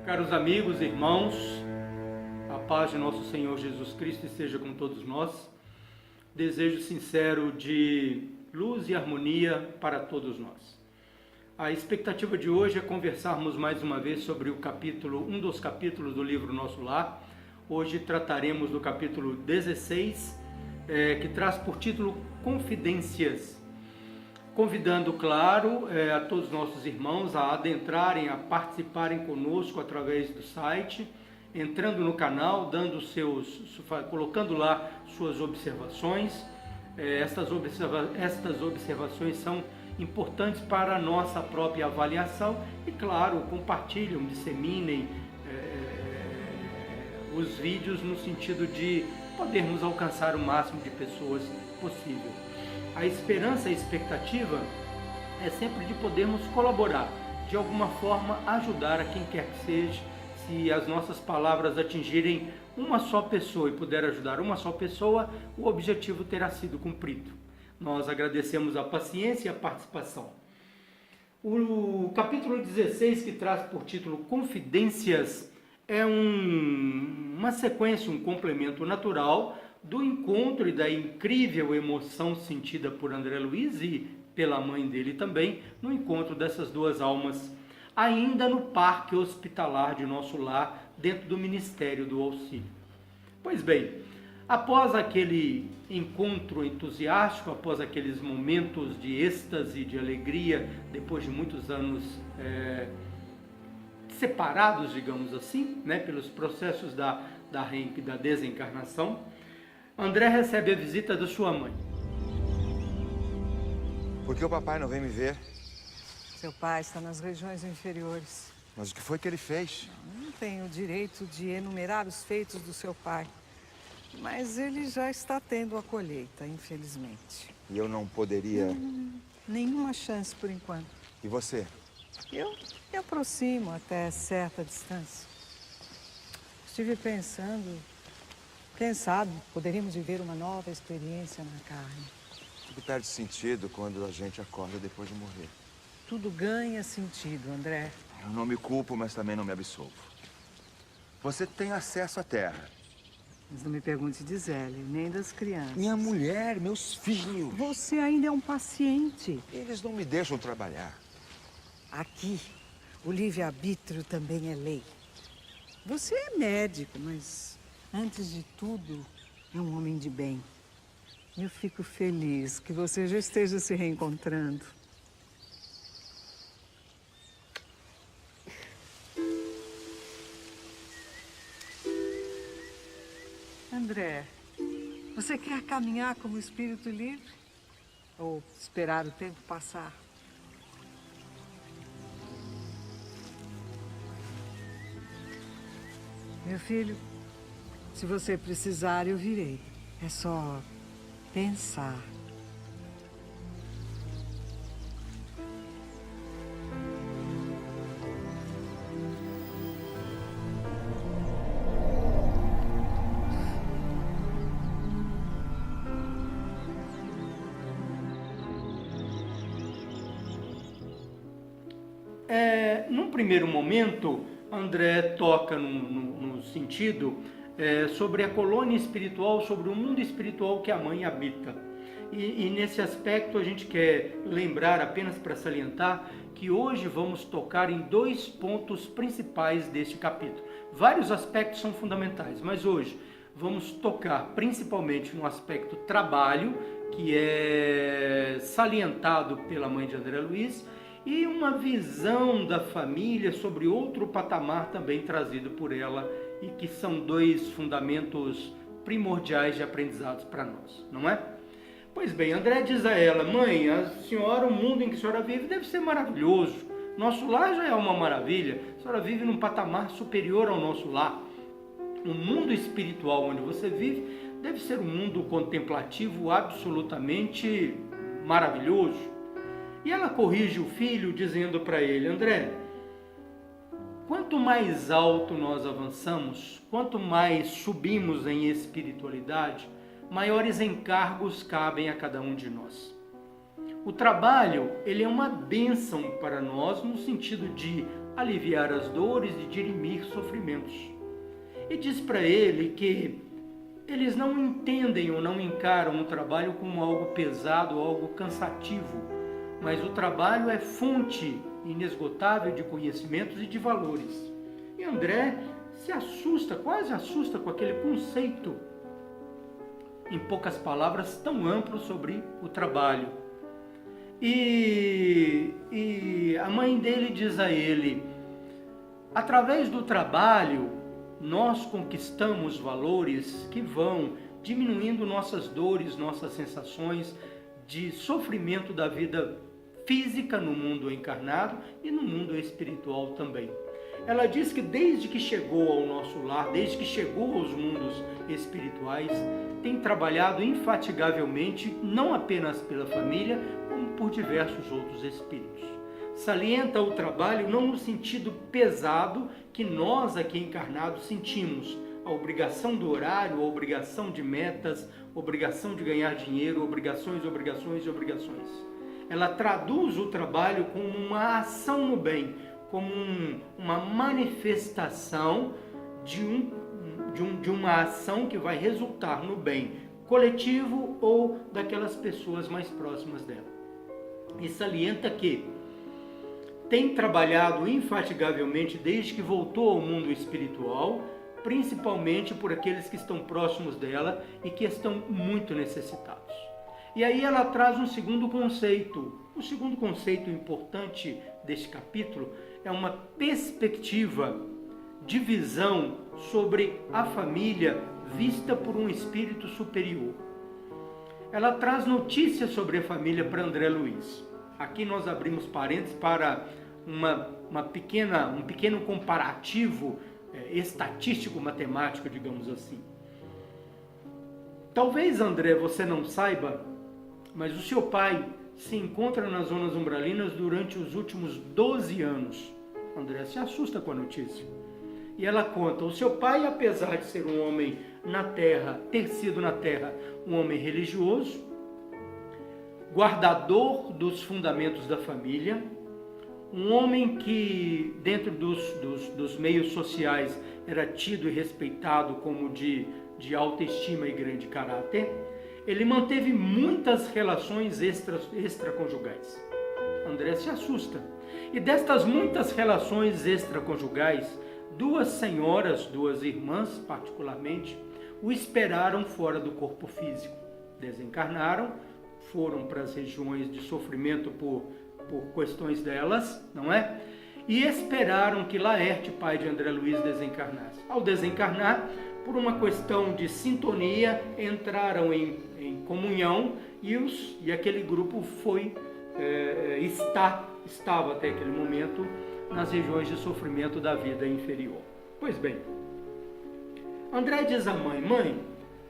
Caros amigos, irmãos, a paz de nosso Senhor Jesus Cristo esteja com todos nós. Desejo sincero de luz e harmonia para todos nós. A expectativa de hoje é conversarmos mais uma vez sobre um dos capítulos do livro Nosso Lar. Hoje trataremos do capítulo 16, que traz por título Confidências. Convidando, claro, a todos os nossos irmãos a adentrarem, a participarem conosco através do site, entrando no canal, colocando lá suas observações. Estas observações são importantes para a nossa própria avaliação e, claro, compartilhem, disseminem os vídeos no sentido de podermos alcançar o máximo de pessoas possível. A esperança e a expectativa é sempre de podermos colaborar, de alguma forma ajudar a quem quer que seja. Se as nossas palavras atingirem uma só pessoa e puder ajudar uma só pessoa, o objetivo terá sido cumprido. Nós agradecemos a paciência e a participação. O capítulo 16, que traz por título Confidências, é uma sequência, um complemento natural do encontro e da incrível emoção sentida por André Luiz e pela mãe dele também, no encontro dessas duas almas, ainda no parque hospitalar de Nosso Lar, dentro do Ministério do Auxílio. Pois bem, após aquele encontro entusiástico, após aqueles momentos de êxtase, de alegria, depois de muitos anos separados, digamos assim, pelos processos da desencarnação, André recebe a visita da sua mãe. Por que o papai não vem me ver? Seu pai está nas regiões inferiores. Mas o que foi que ele fez? Não tenho o direito de enumerar os feitos do seu pai. Mas ele já está tendo a colheita, infelizmente. E eu não poderia... Nenhuma chance por enquanto. E você? Eu me aproximo até certa distância. Estive pensando... Quem sabe poderíamos viver uma nova experiência na carne. Tudo perde sentido quando a gente acorda depois de morrer. Tudo ganha sentido, André. Eu não me culpo, mas também não me absolvo. Você tem acesso à terra. Mas não me pergunte de Zélia, nem das crianças. Minha mulher, meus filhos. Você ainda é um paciente. Eles não me deixam trabalhar. Aqui, o livre-arbítrio também é lei. Você é médico, mas... antes de tudo, é um homem de bem. Eu fico feliz que você já esteja se reencontrando. André, você quer caminhar como espírito livre? Ou esperar o tempo passar? Meu filho, se você precisar, eu virei. É só pensar. Num primeiro momento, André toca no sentido sobre a colônia espiritual, sobre o mundo espiritual que a mãe habita. E nesse aspecto a gente quer lembrar, apenas para salientar, que hoje vamos tocar em dois pontos principais deste capítulo. Vários aspectos são fundamentais, mas hoje vamos tocar principalmente no aspecto trabalho, que é salientado pela mãe de André Luiz, e uma visão da família sobre outro patamar também trazido por ela, e que são dois fundamentos primordiais de aprendizados para nós, não é? Pois bem, André diz a ela: mãe, a senhora, o mundo em que a senhora vive deve ser maravilhoso. Nosso lar já é uma maravilha. A senhora vive num patamar superior ao nosso lar. O mundo espiritual onde você vive deve ser um mundo contemplativo absolutamente maravilhoso. E ela corrige o filho dizendo para ele: André, quanto mais alto nós avançamos, quanto mais subimos em espiritualidade, maiores encargos cabem a cada um de nós. O trabalho, ele é uma bênção para nós no sentido de aliviar as dores e dirimir sofrimentos. E diz para ele que eles não entendem ou não encaram o trabalho como algo pesado, algo cansativo, mas o trabalho é fonte inesgotável de conhecimentos e de valores. E André se assusta, quase assusta com aquele conceito, em poucas palavras, tão amplo sobre o trabalho. E a mãe dele diz a ele: através do trabalho, nós conquistamos valores que vão diminuindo nossas dores, nossas sensações de sofrimento da vida física no mundo encarnado e no mundo espiritual também. Ela diz que desde que chegou ao nosso lar, desde que chegou aos mundos espirituais, tem trabalhado infatigavelmente, não apenas pela família, como por diversos outros espíritos. Salienta o trabalho não no sentido pesado que nós aqui encarnados sentimos, a obrigação do horário, a obrigação de metas, obrigação de ganhar dinheiro, obrigações. Ela traduz o trabalho como uma ação no bem, como uma manifestação de uma ação que vai resultar no bem coletivo ou daquelas pessoas mais próximas dela. E salienta que tem trabalhado infatigavelmente desde que voltou ao mundo espiritual, principalmente por aqueles que estão próximos dela e que estão muito necessitados. E aí ela traz um segundo conceito. O segundo conceito importante deste capítulo é uma perspectiva de visão sobre a família vista por um espírito superior. Ela traz notícias sobre a família para André Luiz. Aqui nós abrimos parênteses para um pequeno comparativo estatístico-matemático, digamos assim. Talvez, André, você não saiba, mas o seu pai se encontra nas zonas umbralinas durante os últimos 12 anos. André se assusta com a notícia. E ela conta, o seu pai, apesar de ser um homem na terra, ter sido na terra um homem religioso, guardador dos fundamentos da família, um homem que dentro dos meios sociais era tido e respeitado como de alta estima e grande caráter, ele manteve muitas relações extraconjugais. André se assusta. E destas muitas relações extraconjugais, duas senhoras, duas irmãs particularmente, o esperaram fora do corpo físico. Desencarnaram, foram para as regiões de sofrimento por questões delas, não é? E esperaram que Laerte, pai de André Luiz, desencarnasse. Ao desencarnar, por uma questão de sintonia, entraram em comunhão e aquele grupo estava até aquele momento nas regiões de sofrimento da vida inferior. Pois bem, André diz à mãe: mãe,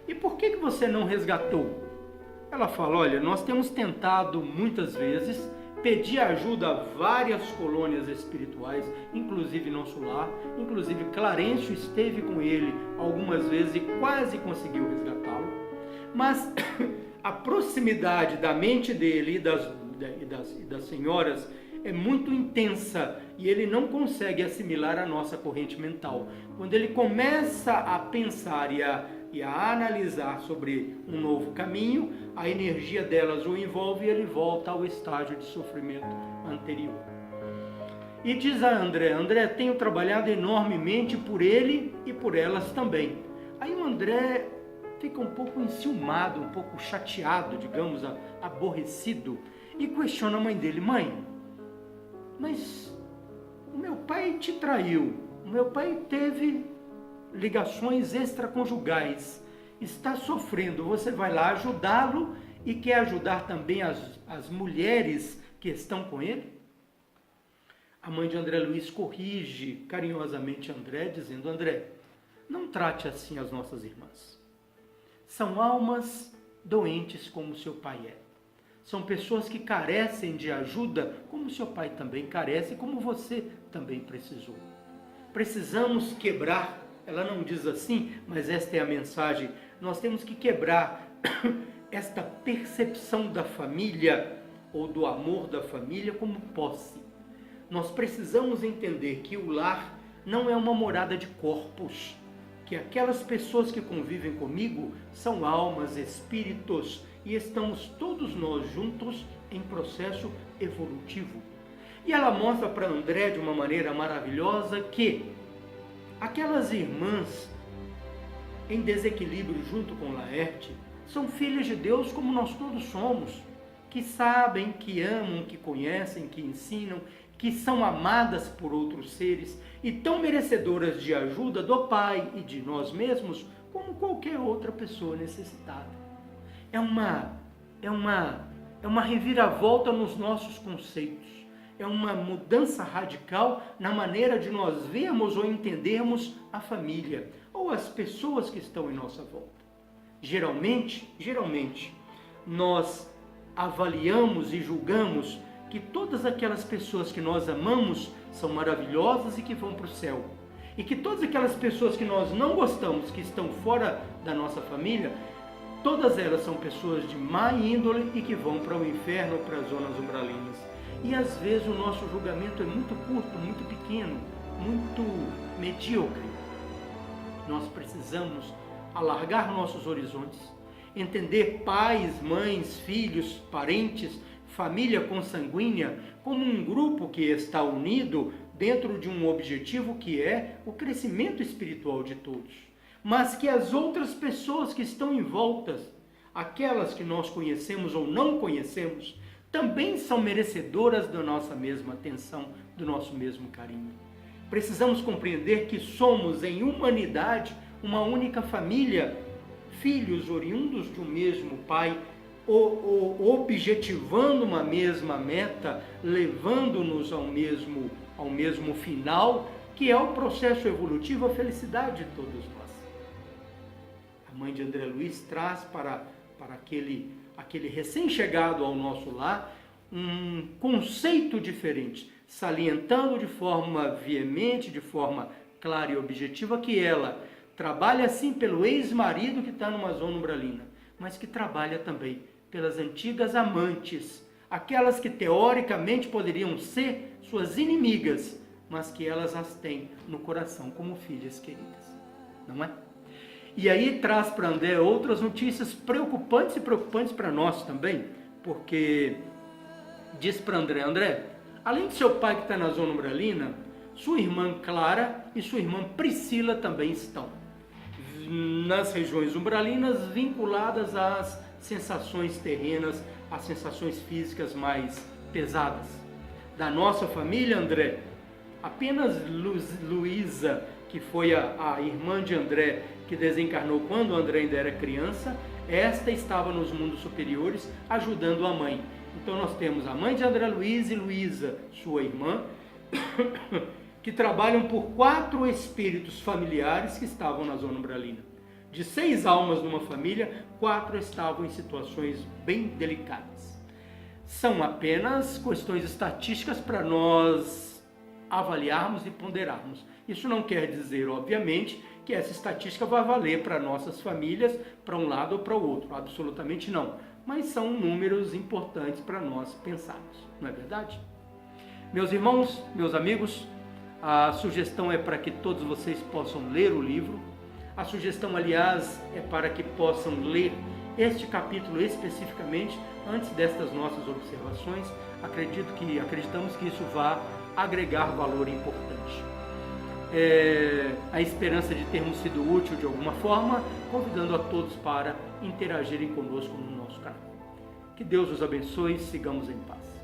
e por que você não resgatou? Ela fala: olha, nós temos tentado muitas vezes pedir ajuda a várias colônias espirituais, inclusive nosso lar, inclusive Clarencio esteve com ele algumas vezes e quase conseguiu resgatá-lo, mas a proximidade da mente dele e das senhoras é muito intensa e ele não consegue assimilar a nossa corrente mental. Quando ele começa a pensar e a analisar sobre um novo caminho, a energia delas o envolve e ele volta ao estágio de sofrimento anterior. E diz a André, tenho trabalhado enormemente por ele e por elas também. Aí o André fica um pouco enciumado, um pouco chateado, digamos, aborrecido, e questiona a mãe dele: mãe, mas o meu pai te traiu, o meu pai teve ligações extraconjugais, está sofrendo, você vai lá ajudá-lo e quer ajudar também as mulheres que estão com ele? A mãe de André Luiz corrige carinhosamente André, dizendo: André, não trate assim as nossas irmãs. São almas doentes como seu pai é. São pessoas que carecem de ajuda como seu pai também carece, como você também precisou. precisamos quebrar, ela não diz assim, mas esta é a mensagem, nós temos que quebrar esta percepção da família ou do amor da família como posse. Nós precisamos entender que o lar não é uma morada de corpos, que aquelas pessoas que convivem comigo são almas, espíritos, e estamos todos nós juntos em processo evolutivo. E ela mostra para André de uma maneira maravilhosa que aquelas irmãs em desequilíbrio junto com Laerte são filhas de Deus como nós todos somos, que sabem, que amam, que conhecem, que ensinam, que são amadas por outros seres e tão merecedoras de ajuda do Pai e de nós mesmos como qualquer outra pessoa necessitada. É uma reviravolta nos nossos conceitos. É uma mudança radical na maneira de nós vermos ou entendermos a família ou as pessoas que estão em nossa volta. Geralmente, nós avaliamos e julgamos que todas aquelas pessoas que nós amamos são maravilhosas e que vão para o céu. E que todas aquelas pessoas que nós não gostamos, que estão fora da nossa família, todas elas são pessoas de má índole e que vão para o inferno ou para as zonas umbralinas. E às vezes o nosso julgamento é muito curto, muito pequeno, muito medíocre. Nós precisamos alargar nossos horizontes, entender pais, mães, filhos, parentes, família consanguínea como um grupo que está unido dentro de um objetivo que é o crescimento espiritual de todos. Mas que as outras pessoas que estão em volta, aquelas que nós conhecemos ou não conhecemos, também são merecedoras da nossa mesma atenção, do nosso mesmo carinho. Precisamos compreender que somos, em humanidade, uma única família, filhos oriundos de um mesmo pai, objetivando uma mesma meta, levando-nos ao mesmo final, que é o processo evolutivo, a felicidade de todos nós. A mãe de André Luiz traz para aquele recém-chegado ao nosso lar um conceito diferente, salientando de forma veemente, de forma clara e objetiva que ela trabalha sim pelo ex-marido que está numa zona umbralina, mas que trabalha também pelas antigas amantes, aquelas que teoricamente poderiam ser suas inimigas, mas que elas as têm no coração como filhas queridas, não é? E aí traz para André outras notícias preocupantes para nós também, porque diz para André, além de seu pai que está na zona umbralina, sua irmã Clara e sua irmã Priscila também estão nas regiões umbralinas, vinculadas às sensações terrenas, às sensações físicas mais pesadas. Da nossa família, André, apenas Luísa, que foi a irmã de André, que desencarnou quando André ainda era criança, esta estava nos mundos superiores ajudando a mãe. Então nós temos a mãe de André Luiz e Luísa, sua irmã, que trabalham por 4 espíritos familiares que estavam na zona umbralina. De 6 almas numa família, 4 estavam em situações bem delicadas. São apenas questões estatísticas para nós avaliarmos e ponderarmos. Isso não quer dizer, obviamente, que essa estatística vai valer para nossas famílias, para um lado ou para o outro. Absolutamente não. Mas são números importantes para nós pensarmos. Não é verdade? Meus irmãos, meus amigos, a sugestão é para que todos vocês possam ler o livro. A sugestão, aliás, é para que possam ler este capítulo especificamente antes destas nossas observações. Acreditamos que isso vai agregar valor importante. A esperança de termos sido útil de alguma forma, convidando a todos para interagirem conosco no nosso canal. Que Deus os abençoe e sigamos em paz.